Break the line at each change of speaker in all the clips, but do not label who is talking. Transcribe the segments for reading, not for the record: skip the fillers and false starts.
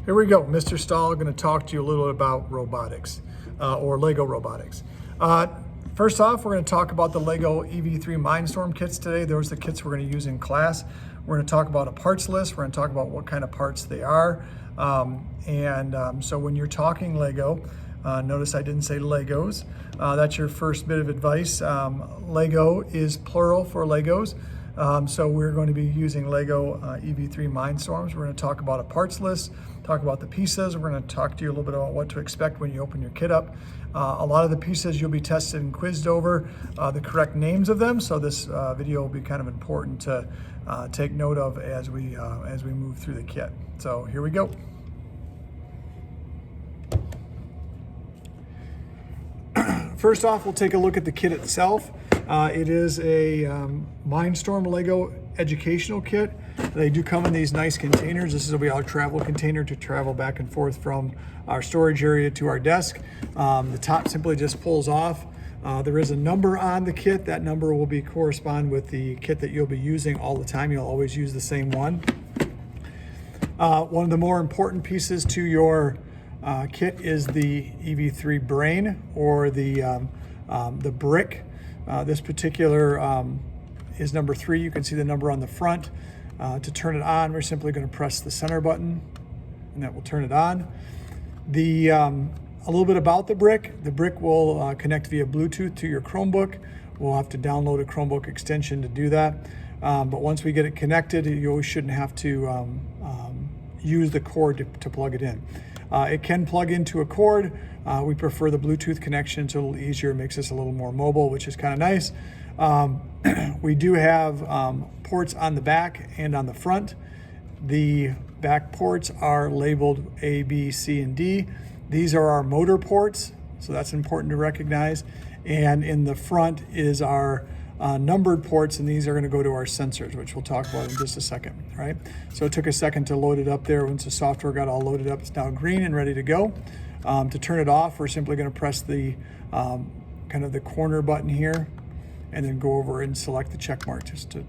Here we go. Mr. Stahl going to talk to you a little bit about robotics or Lego robotics. First off, we're going to talk about the Lego EV3 Mindstorm kits today. Those are the kits we're going to use in class. We're going to talk about a parts list. We're going to talk about what kind of parts they are. So when you're talking Lego, notice I didn't say Legos. That's your first bit of advice. Lego is plural for Legos. So we're going to be using Lego EV3 Mindstorms. We're going to talk about a parts list, talk about the pieces. We're going to talk to you a little bit about what to expect when you open your kit up. A lot of the pieces you'll be tested and quizzed over the correct names of them. So this video will be kind of important to take note of as we move through the kit. So here we go. First off, we'll take a look at the kit itself. It is a Mindstorm Lego educational kit. They do come in these nice containers. This will be our travel container to travel back and forth from our storage area to our desk. The top simply just pulls off. There is a number on the kit. That number will be correspond with the kit that you'll be using all the time. You'll always use the same one. One of the more important pieces to your kit is the EV3 brain, or the brick. This particular is number 3. You can see the number on the front. To turn it on, we're simply going to press the center button, and that will turn it on. A little bit about the brick. The brick will connect via Bluetooth to your Chromebook. We'll have to download a Chromebook extension to do that. But once we get it connected, you shouldn't have to use the cord to plug it in. It can plug into a cord. We prefer the Bluetooth connection. It's a little easier. It makes us a little more mobile, which is kind of nice. We do have ports on the back and on the front. The back ports are labeled A, B, C, and D. These are our motor ports, so that's important to recognize. And in the front is our numbered ports, and these are going to go to our sensors, which we'll talk about in just a second, right? So it took a second to load it up there. Once the software got all loaded up, it's now green and ready to go. To turn it off, we're simply going to press the kind of the corner button here, and then go over and select the check mark just to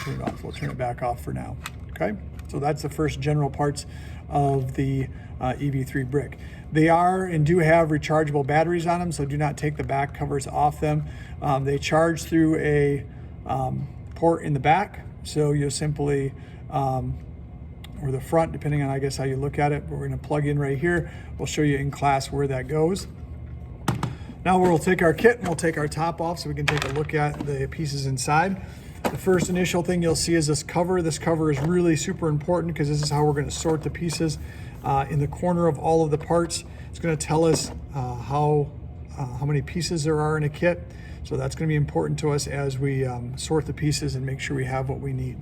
turn it off. We'll turn it back off for now, okay? So that's the first general parts of the EV3 brick. They are and do have rechargeable batteries on them, so do not take the back covers off them. They charge through a port in the back, so you'll simply, or the front, depending on, I guess, how you look at it. We're going to plug in right here. We'll show you in class where that goes. Now we'll take our kit and we'll take our top off so we can take a look at the pieces inside. The first initial thing you'll see is this cover. This cover is really super important because this is how we're going to sort the pieces. In the corner of all of the parts, it's going to tell us how many pieces there are in a kit. So that's going to be important to us as we sort the pieces and make sure we have what we need.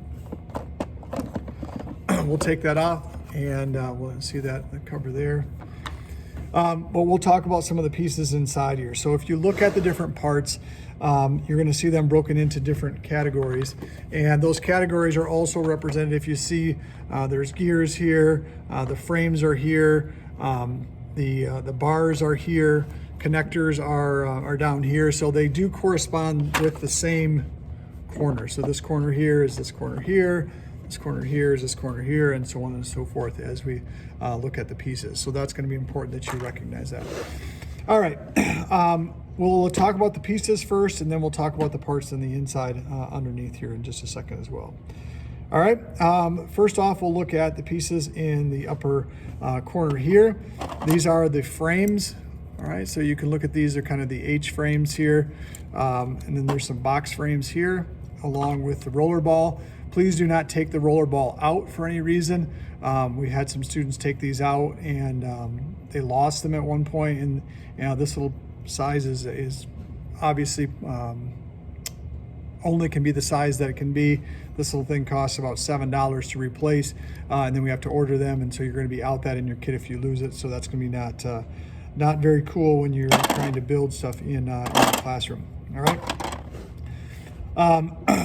We'll take that off, and we'll see that the cover there. But we'll talk about some of the pieces inside here. So if you look at the different parts, you're going to see them broken into different categories, and those categories are also represented. If you see, there's gears here, the frames are here, the bars are here, connectors are down here. So they do correspond with the same corner. So this corner here is this corner here. This corner here is this corner here, and so on and so forth as we look at the pieces. So that's going to be important that you recognize that. All right, we'll talk about the pieces first, and then we'll talk about the parts on the inside underneath here in just a second as well. All right, first off, we'll look at the pieces in the upper corner here. These are the frames. All right, so you can look at these. They're kind of the H frames here, and then there's some box frames here along with the roller ball. Please do not take the roller ball out for any reason. We had some students take these out, and they lost them at one point. And this little size is obviously only can be the size that it can be. This little thing costs about $7 to replace, and then we have to order them. And so you're going to be out that in your kit if you lose it. So that's going to be not very cool when you're trying to build stuff in the classroom. All right.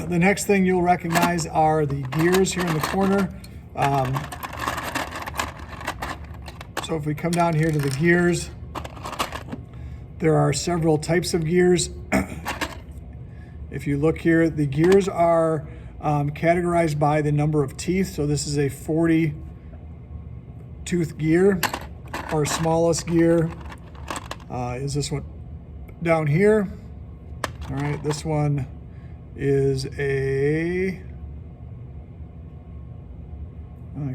The next thing you'll recognize are the gears here in the corner. So if we come down here to the gears, there are several types of gears. If you look here, the gears are categorized by the number of teeth. So this is a 40 tooth gear. Our smallest gear is this one down here. All right, this one is I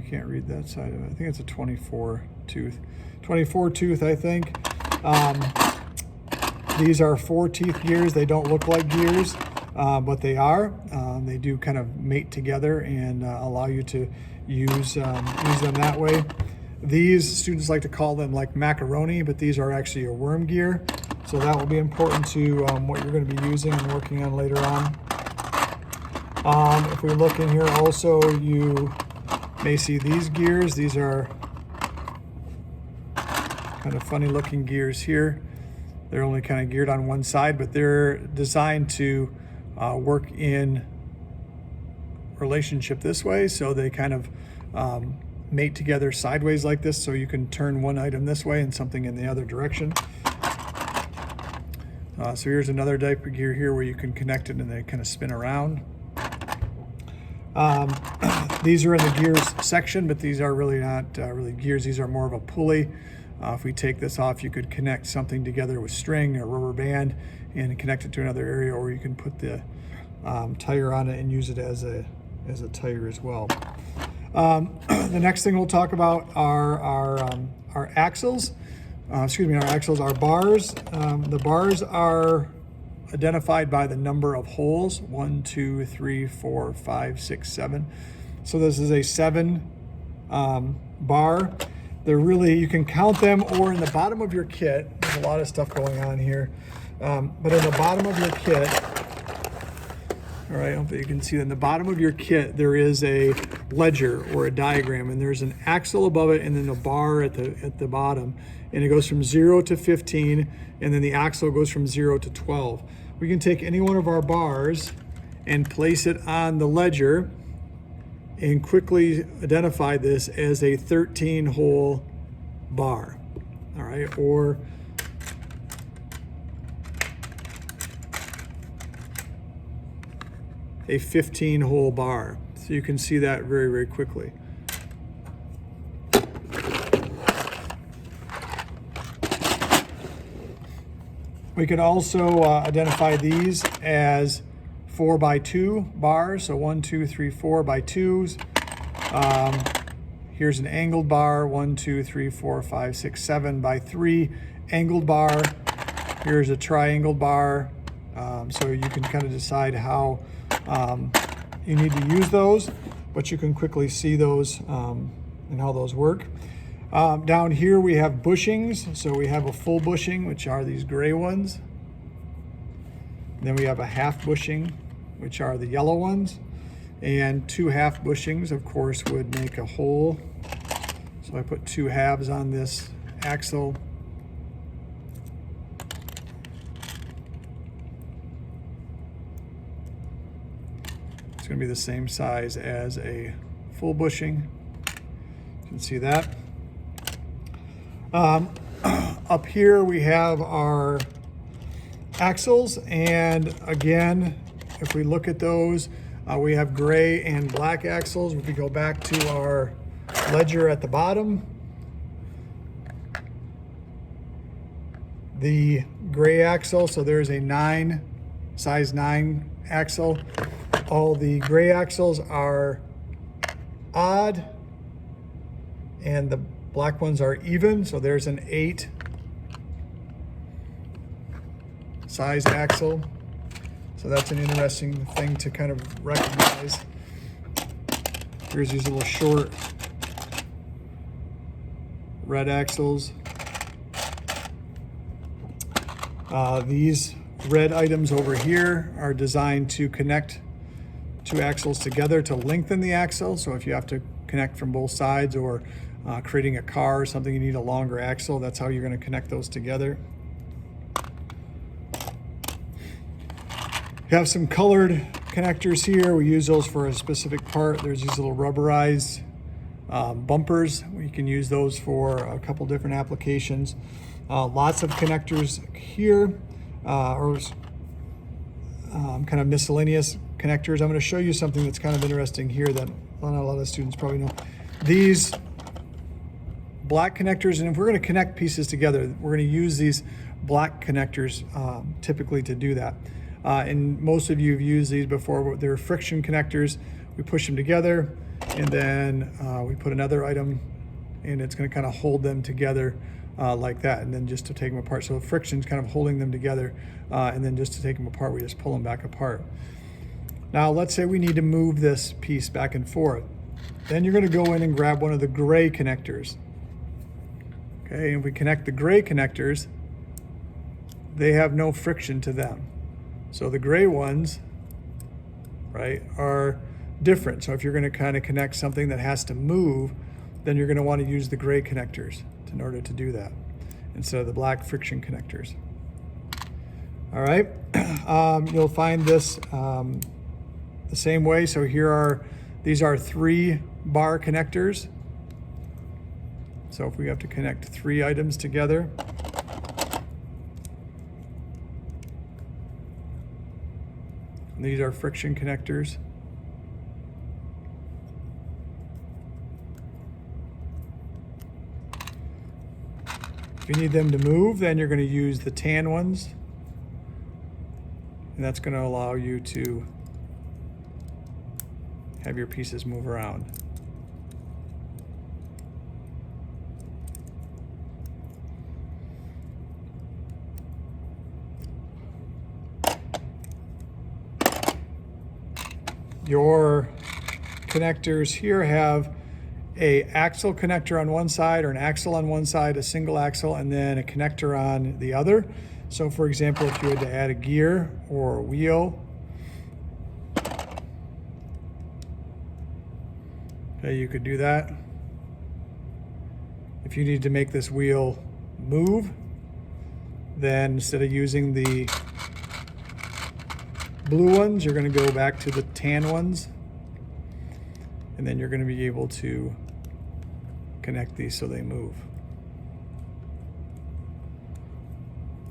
can't read that side of it. I think it's a 24 tooth, I think. These are 4 teeth gears. They don't look like gears, but they are. They do kind of mate together and allow you to use them that way. These students like to call them like macaroni, but these are actually a worm gear. So that will be important to what you're going to be using and working on later on. If we look in here also, you may see these gears. These are kind of funny looking gears here. They're only kind of geared on one side, but they're designed to work in relationship this way. So they kind of mate together sideways like this, so you can turn one item this way and something in the other direction. So here's another type of gear here where you can connect it and they kind of spin around. These are in the gears section, but these are really not really gears. These are more of a pulley. If we take this off, you could connect something together with string or rubber band and connect it to another area, or you can put the tire on it and use it as a tire as well. The next thing we'll talk about are our axles. Our bars. The bars are identified by the number of holes: 1, 2, 3, 4, 5, 6, 7. So this is a 7 bar. They're really, you can count them, or in the bottom of your kit, there's a lot of stuff going on here, but in the bottom of your kit, all right, hopefully you can see that in the bottom of your kit, there is a ledger or a diagram, and there's an axle above it and then a bar at the bottom, and it goes from 0 to 15, and then the axle goes from 0 to 12. We can take any one of our bars and place it on the ledger and quickly identify this as a 13-hole bar, all right, or a 15-hole bar. So you can see that very, very quickly. We could also identify these as 4x2 bars, so 1, 2, 3, 4 by 2s. Here's an angled bar, 1, 2, 3, 4, 5, 6, 7 by 3 angled bar. Here's a triangle bar. So you can kind of decide how you need to use those, but you can quickly see those and how those work. Down here we have bushings. So we have a full bushing, which are these gray ones. Then we have a half bushing, which are the yellow ones. And 2 half bushings, of course, would make a whole. So I put 2 halves on this axle. It's going to be the same size as a full bushing. You can see that. Up here we have our axles, and again, if we look at those, we have gray and black axles. If we go back to our ledger at the bottom, the gray axle, so there's a size 9 axle. All the gray axles are odd and the black ones are even, so there's an 8 size axle. So that's an interesting thing to kind of recognize. Here's these little short red axles. These red items over here are designed to connect 2 axles together to lengthen the axle. So if you have to connect from both sides, or creating a car or something, you need a longer axle. That's how you're going to connect those together. You have some colored connectors here. We use those for a specific part. There's these little rubberized bumpers. We can use those for a couple different applications. Lots of connectors here, or kind of miscellaneous connectors. I'm going to show you something that's kind of interesting here that not a lot of students probably know. These black connectors, and if we're going to connect pieces together, we're going to use these black connectors typically to do that. And most of you have used these before. They're friction connectors. We push them together, and then we put another item, and it's going to kind of hold them together like that, and then just to take them apart. So friction's kind of holding them together, and then just to take them apart, we just pull them back apart. Now let's say we need to move this piece back and forth. Then you're going to go in and grab one of the gray connectors. Okay, and if we connect the gray connectors, they have no friction to them. So the gray ones, right, are different. So if you're going to kind of connect something that has to move, then you're going to want to use the gray connectors in order to do that instead of the black friction connectors. All right, you'll find this the same way. So these are 3-bar connectors. So if we have to connect 3 items together, and these are friction connectors. If you need them to move, then you're going to use the tan ones, and that's going to allow you to have your pieces move around. Your connectors here have a axle connector on one side, or an axle on one side, a single axle, and then a connector on the other. So for example, if you had to add a gear or a wheel, okay, you could do that. If you need to make this wheel move, then instead of using the blue ones, you're going to go back to the tan ones, and then you're going to be able to connect these so they move.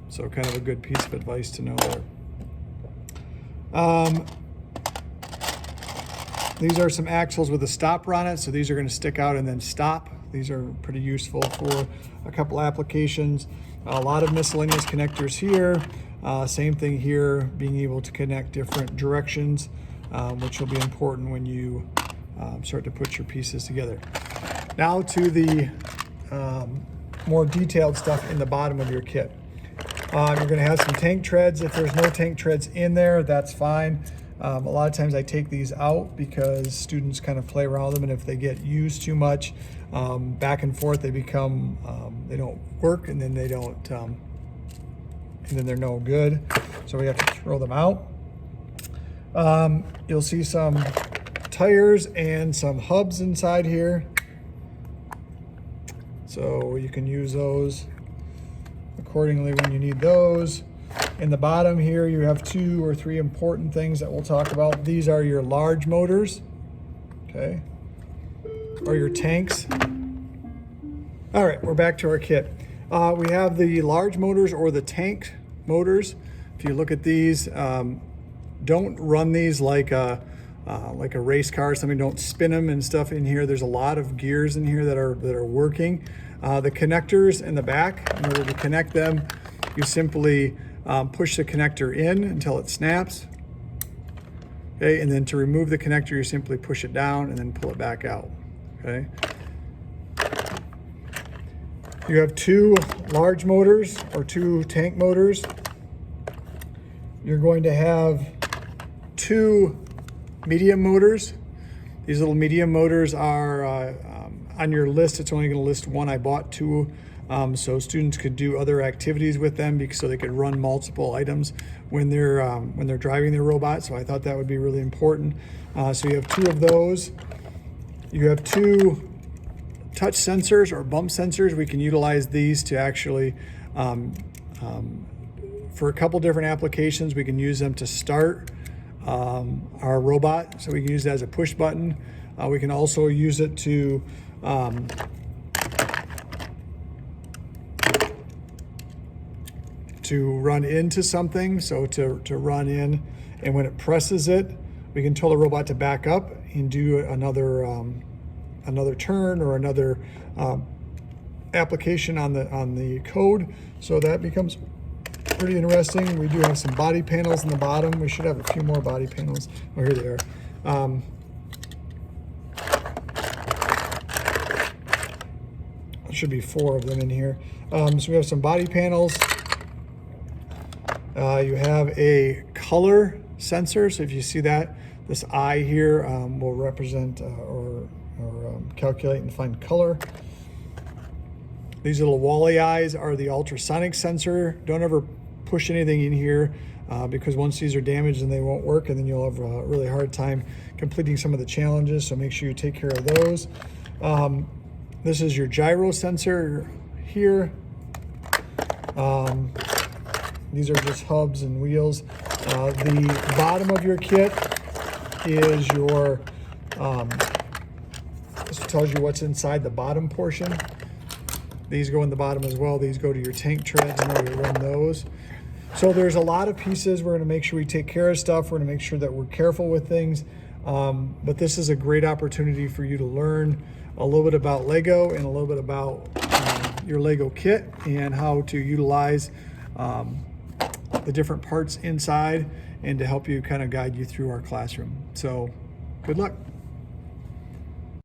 So kind of a good piece of advice to know there. These are some axles with a stopper on it, so these are going to stick out and then stop. These are pretty useful for a couple applications. A lot of miscellaneous connectors here. Same thing here, being able to connect different directions, which will be important when you start to put your pieces together. Now to the more detailed stuff in the bottom of your kit. You're going to have some tank treads. If there's no tank treads in there, that's fine. A lot of times I take these out because students kind of play around with them, and if they get used too much back and forth, they become, they don't work, and then they don't, and then they're no good. So we have to throw them out. You'll see some tires and some hubs inside here. So you can use those accordingly when you need those. In the bottom here, you have 2 or 3 important things that we'll talk about. These are your large motors, okay, or your tanks. All right, we're back to our kit. We have the large motors or the tank motors. If you look at these, don't run these like a race car or something. Don't spin them and stuff in here. There's a lot of gears in here that are working. The connectors in the back, in order to connect them, you simply push the connector in until it snaps. Okay, and then to remove the connector, you simply push it down and then pull it back out. Okay. You have 2 large motors or 2 tank motors. You're going to have 2 medium motors. These little medium motors are on your list. It's only going to list 1. I bought 2 so students could do other activities with them, so they could run multiple items when they're driving their robot. So I thought that would be really important. So you have 2 of those. You have 2 touch sensors or bump sensors. We can utilize these to actually for a couple different applications. We can use them to start our robot, so we can use it as a push button. We can also use it to run into something, so to run in, and when it presses it, we can tell the robot to back up and do another turn or another application on the code, so that becomes pretty interesting. We do have some body panels in the bottom. We should have a few more body panels. Oh, here they are. There should be 4 of them in here. So we have some body panels. You have a color sensor. So if you see that, this eye here will represent or calculate and find color. These little wally eyes are the ultrasonic sensor. Don't ever push anything in here because once these are damaged, then they won't work, and then you'll have a really hard time completing some of the challenges. So make sure you take care of those. This is your gyro sensor here. These are just hubs and wheels. The bottom of your kit is your, this tells you what's inside the bottom portion. These go in the bottom as well. These go to your tank treads and where you run those. So there's a lot of pieces. We're gonna make sure we take care of stuff. We're gonna make sure that we're careful with things. But this is a great opportunity for you to learn a little bit about Lego and a little bit about your Lego kit and how to utilize the different parts inside, and to help you kind of guide you through our classroom. So good luck.